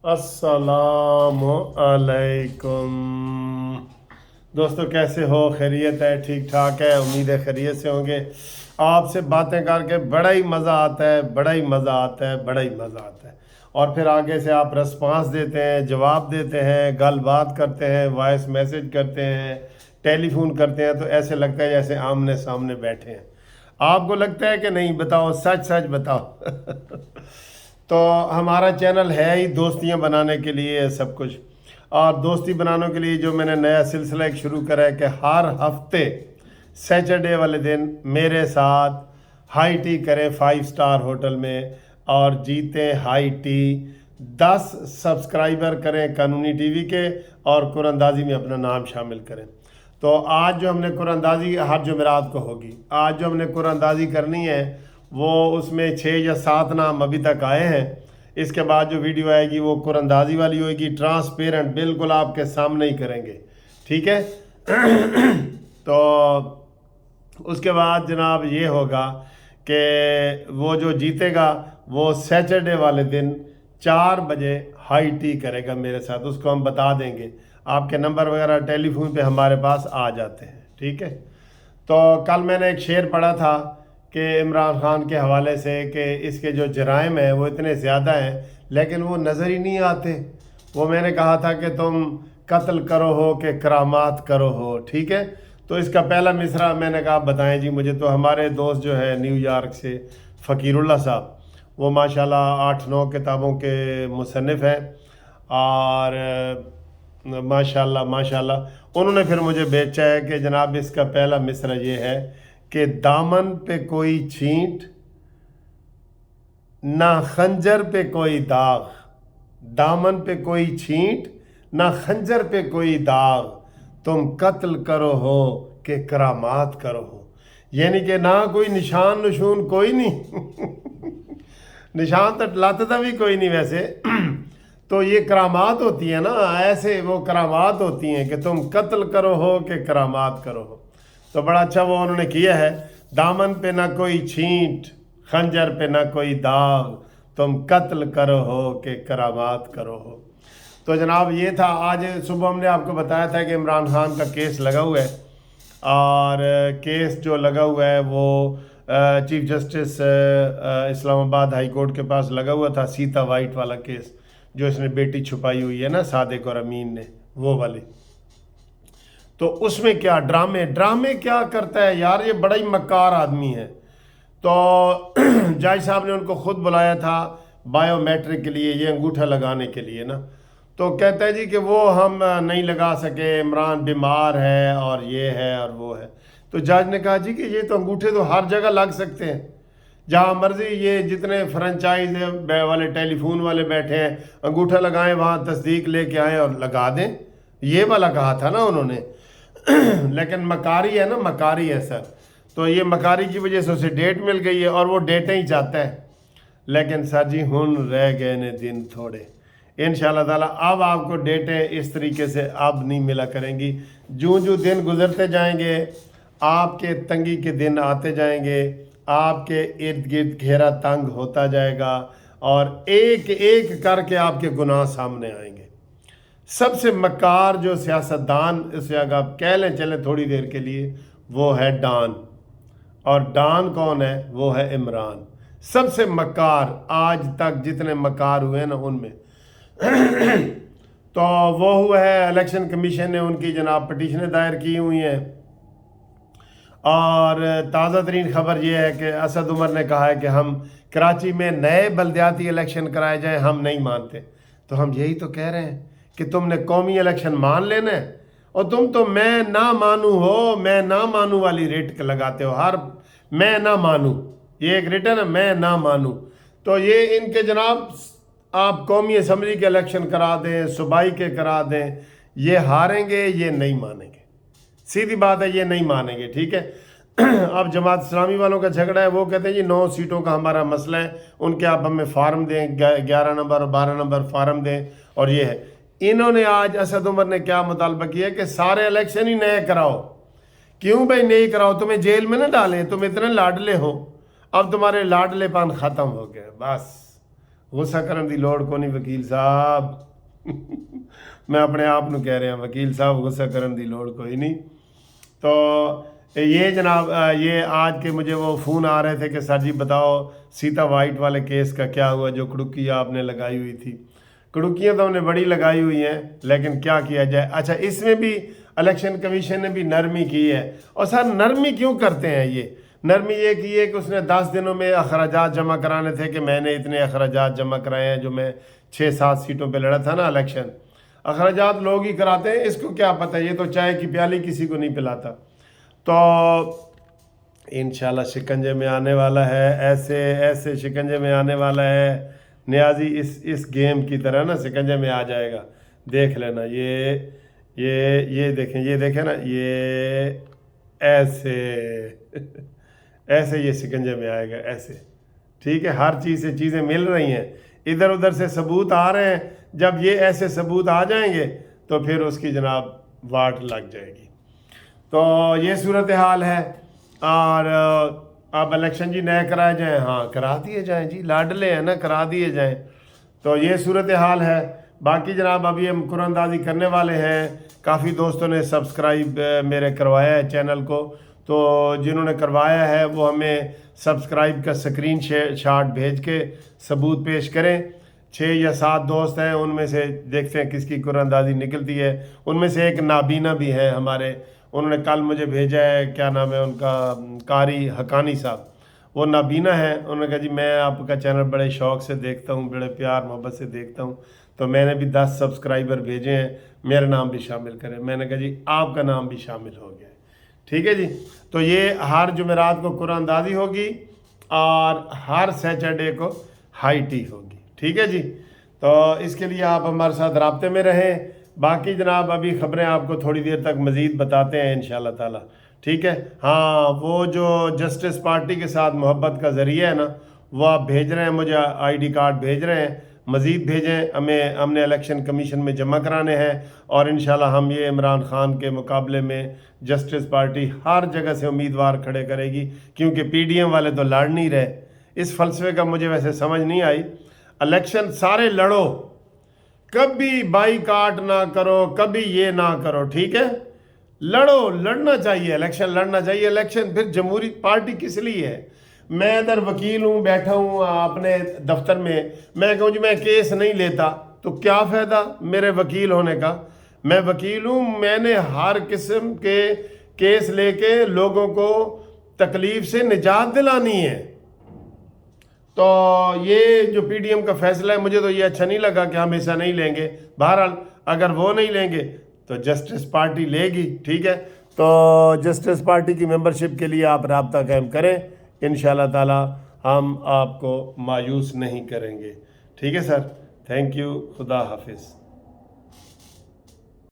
अस्सलामु अलैकुम। दोस्तों कैसे हो? खैरियत है? ठीक ठाक है? उम्मीद है खैरियत से होंगे। आपसे बातें करके बड़ा ही मज़ा आता है, बड़ा ही मज़ा आता है, बड़ा ही मज़ा आता है। और फिर आगे से आप रिस्पांस देते हैं, जवाब देते हैं, गल बात करते हैं, वॉइस मैसेज करते हैं, टेलीफोन करते हैं, तो ऐसे लगता है जैसे आमने सामने बैठे हैं। आपको लगता है कि नहीं? बताओ, सच सच बताओ। तो हमारा चैनल है ही दोस्तियां बनाने के लिए सब कुछ। और दोस्ती बनाने के लिए जो मैंने नया सिलसिला एक शुरू करा है कि हर हफ्ते सैटरडे वाले दिन मेरे साथ हाई टी करें 5 स्टार होटल में और जीतें हाई टी। 10 सब्सक्राइबर करें कानूनी टीवी के और कुरानंदाजी में अपना नाम शामिल करें। तो आज जो हमने कुरानंदाजी हर जुमेरात को होगी, आज जो हमने कुरानंदाजी करनी है वो उसमें 6 या 7 नाम अभी तक आए हैं। इसके बाद जो वीडियो आएगी वो कुरानंदाजी वाली होगी, ट्रांसपेरेंट, बिल्कुल आपके सामने ही करेंगे, ठीक है। तो उसके बाद जनाब ये होगा कि वो जो जीतेगा वो सैटरडे वाले दिन 4 बजे हाई टी करेगा मेरे साथ। उसको हम बता देंगे, आपके नंबर वगैरह टेलीफोन पे हमारे पास आ जाते हैं, ठीक है। तो कल मैंने एक शेर पढ़ा था कि इमरान खान के हवाले से कि इसके जो जराइम हैं वो इतने ज़्यादा हैं लेकिन वो नज़र ही नहीं आते। वो मैंने कहा था कि तुम कत्ल करो हो कि करामात करो हो, ठीक है। तो इसका पहला मिसरा मैंने कहा बताएं जी मुझे। तो हमारे दोस्त जो है न्यूयॉर्क से फ़कीरुल्लाह साहब, वो माशाल्लाह 8-9 किताबों के मुसन्निफ़ हैं और माशाल्लाह माशाल्लाह उन्होंने फिर मुझे बेचा है कि जनाब इसका पहला मिसरा ये है कि दामन पे कोई छींट ना खंजर पे कोई दाग, दामन पे कोई छींट ना खंजर पे कोई दाग, तुम कत्ल करो हो कि करामात करो हो। यानी कि ना कोई निशान नशून कोई नहीं। निशान तो लाता भी कोई नहीं वैसे। तो ये करामात होती है ना, ऐसे वो करामात होती हैं कि तुम कत्ल करो हो कि करामात करो हो। तो बड़ा अच्छा वो उन्होंने किया है, दामन पे ना कोई छींट, खंजर पे ना कोई दाग, तुम कत्ल करो हो कि करामात करो हो। तो जनाब ये था। आज सुबह हमने आपको बताया था कि इमरान खान का केस लगा हुआ है और केस जो लगा हुआ है वो chief justice Islamabad high court के पास लगा हुआ था, सीता वाइट वाला केस जो इसने बेटी छुपाई हुई है ना सादिक और अमीन ने, वो वाली। तो उसमें क्या ड्रामे ड्रामे क्या करता है यार, ये बड़ा ही मक्कार आदमी है। तो जज साहब ने उनको खुद बुलाया था बायोमेट्रिक के लिए, ये अंगूठा लगाने के लिए ना। तो कहता है जी कि वो हम नहीं लगा सके, इमरान बीमार है और ये है और वो है। तो जज ने कहा जी कि ये तो अंगूठे तो हर जगह लग सकते हैं, जहाँ मर्जी ये जितने फ्रेंचाइज वाले टेलीफोन वाले बैठे हैं अंगूठा लगाएं, वहाँ तस्दीक लेके आएँ और लगा दें। ये वाला कहा था ना उन्होंने। लेकिन मकारी है ना, मकारी है सर। तो ये मकारी की वजह से उसे डेट मिल गई है और वो डेटें ही चाहता है। लेकिन सर जी हुन रह गए ने दिन थोड़े, इंशाल्लाह ताला अब आपको डेटें इस तरीके से अब नहीं मिला करेंगी। जो जो दिन गुजरते जाएंगे आपके तंगी के दिन आते जाएंगे, आपके इर्द गिर्द घेरा तंग होता जाएगा और एक एक करके आपके गुनाह सामने आएंगे। सबसे मकार जो सियासतदान, इस जगह आप कह लें चले थोड़ी देर के लिए, वो है डॉन। और डॉन कौन है? वो है इमरान। सबसे मकार आज तक जितने मकार हुए हैं ना उनमें। तो वो हुआ है, इलेक्शन कमीशन ने उनकी जनाब पटिशनें दायर की हुई हैं। और ताज़ा तरीन खबर ये है कि असद उमर ने कहा है कि हम कराची में नए बल्दियाती इलेक्शन कराए जाएं, हम नहीं मानते। तो हम यही तो कह रहे हैं कि तुमने कौमी इलेक्शन मान लेना है और तुम तो मैं ना मानू हो, मैं ना मानू वाली रेट लगाते हो। हर मैं ना मानू, ये एक रिटर्न है, मैं ना मानू। तो ये इनके जनाब आप कौमी असम्बली के इलेक्शन करा दें, सूबाई के करा दें, ये हारेंगे, ये नहीं मानेंगे। सीधी बात है, ये नहीं मानेंगे, ठीक है। अब जमात इस्लामी वालों का झगड़ा है, वो कहते हैं जी 9 सीटों का हमारा मसला है, उनके आप हमें फार्म दें, 11 नंबर और 12 नंबर फार्म दें। और ये है, इन्होंने आज असद उमर ने क्या मुतालबा किया कि सारे इलेक्शन ही नए कराओ। क्यों भाई नहीं कराओ? तुम्हें जेल में ना डालें, तुम इतने लाडले हो, अब तुम्हारे लाडलेपन ख़त्म हो गए, बस गुस्सा करने की लोड़ को नहीं वकील साहब मैं अपने आप ਨੂੰ कह रहा वकील साहब गुस्सा करने की लोड़ कोई नहीं। तो ये जनाब ये आज के मुझे वो फ़ोन आ रहे थे कि सर जी बताओ सीता वाइट वाले केस का क्या हुआ, जो कड़ुकी आपने लगाई हुई थी। कड़ुकियाँ तो हमने बड़ी लगाई हुई हैं, लेकिन क्या किया जाए। अच्छा, इसमें भी इलेक्शन कमीशन ने भी नरमी की है। और सर नरमी क्यों करते हैं ये? नरमी ये की है कि उसने 10 दिनों में अखराजात जमा कराने थे कि मैंने इतने अखराजात जमा कराए हैं, जो मैं 6-7 सीटों पे लड़ा था ना इलेक्शन। अखराजात लोग ही कराते हैं, इसको क्या पता, ये तो चाय की प्याली किसी को नहीं पिलाता। तो इंशाल्लाह शिकंजे में आने वाला है, ऐसे ऐसे शिकंजे में आने वाला है। नियाजी इस गेम की तरह ना शिकंजे में आ जाएगा, देख लेना। ये देखें ना, ये ऐसे ऐसे ये शिकंजे में आएगा ऐसे। ठीक है, हर चीज़ से चीज़ें मिल रही हैं, इधर उधर से सबूत आ रहे हैं। जब ये ऐसे सबूत आ जाएंगे तो फिर उसकी जनाब वाट लग जाएगी। तो ये सूरत हाल है। और अब इलेक्शन जी नए कराए जाएँ, हाँ करा दिए जाएँ जी, लाडले हैं ना, करा दिए जाएँ। तो ये सूरत हाल है। बाकी जनाब अभी हम कुरानदाजी करने वाले हैं। काफ़ी दोस्तों ने सब्सक्राइब मेरे करवाया है चैनल को, तो जिन्होंने करवाया है वो हमें सब्सक्राइब का स्क्रीन शॉट भेज के सबूत पेश करें। 6 या 7 दोस्त हैं, उनमें से देखते हैं किसकी कुरानदाजी निकलती है। उनमें से एक नाबीना भी है हमारे, उन्होंने कल मुझे भेजा है, क्या नाम है उनका, कारी हकानी साहब, वो नाबीना है। उन्होंने कहा जी मैं आपका चैनल बड़े शौक़ से देखता हूँ, बड़े प्यार मोहब्बत से देखता हूँ, तो मैंने भी 10 सब्सक्राइबर भेजे हैं, मेरा नाम भी शामिल करें। मैंने कहा जी आपका नाम भी शामिल हो गया है। ठीक है जी। तो ये हर जुमेरात को कुरानदाजी होगी और हर सैटरडे को हाई टी होगी। ठीक है जी। तो इसके लिए आप हमारे साथ राब्ते में रहें। बाकी जनाब अभी ख़बरें आपको थोड़ी देर तक मज़ीद बताते हैं इंशाल्लाह ताला। ठीक है। हाँ, वो जो जस्टिस पार्टी के साथ मोहब्बत का ज़रिया है ना, वो आप भेज रहे हैं, मुझे ID कार्ड भेज रहे हैं, मज़ीद भेजें। हमने इलेक्शन कमीशन में जमा कराने हैं और इंशाल्लाह हम ये इमरान ख़ान के मुकाबले में जस्टिस पार्टी हर जगह से उम्मीदवार खड़े करेगी, क्योंकि PDM वाले तो लड़ नहीं रहे। इस फ़लसफे का मुझे वैसे समझ नहीं आई। इलेक्शन सारे लड़ो, कभी बाईकाट ना करो, कभी ये ना करो। ठीक है, लड़ो, लड़ना चाहिए, इलेक्शन लड़ना चाहिए। इलेक्शन फिर जमहूरी पार्टी किस लिए है? मैं इधर वकील हूँ, बैठा हूँ अपने दफ्तर में, मैं कहूँ जी मैं केस नहीं लेता, तो क्या फ़ायदा मेरे वकील होने का? मैं वकील हूँ, मैंने हर किस्म के केस लेके लोगों को तकलीफ़ से निजात दिलानी है। तो ये जो PDM का फ़ैसला है, मुझे तो ये अच्छा नहीं लगा कि हम ऐसा नहीं लेंगे। बहरहाल अगर वो नहीं लेंगे तो जस्टिस पार्टी लेगी। ठीक है, तो जस्टिस पार्टी की मेंबरशिप के लिए आप राब्ता कायम करें, इंशाल्लाह ताला हम आपको मायूस नहीं करेंगे। ठीक है सर, थैंक यू, खुदा हाफिज़।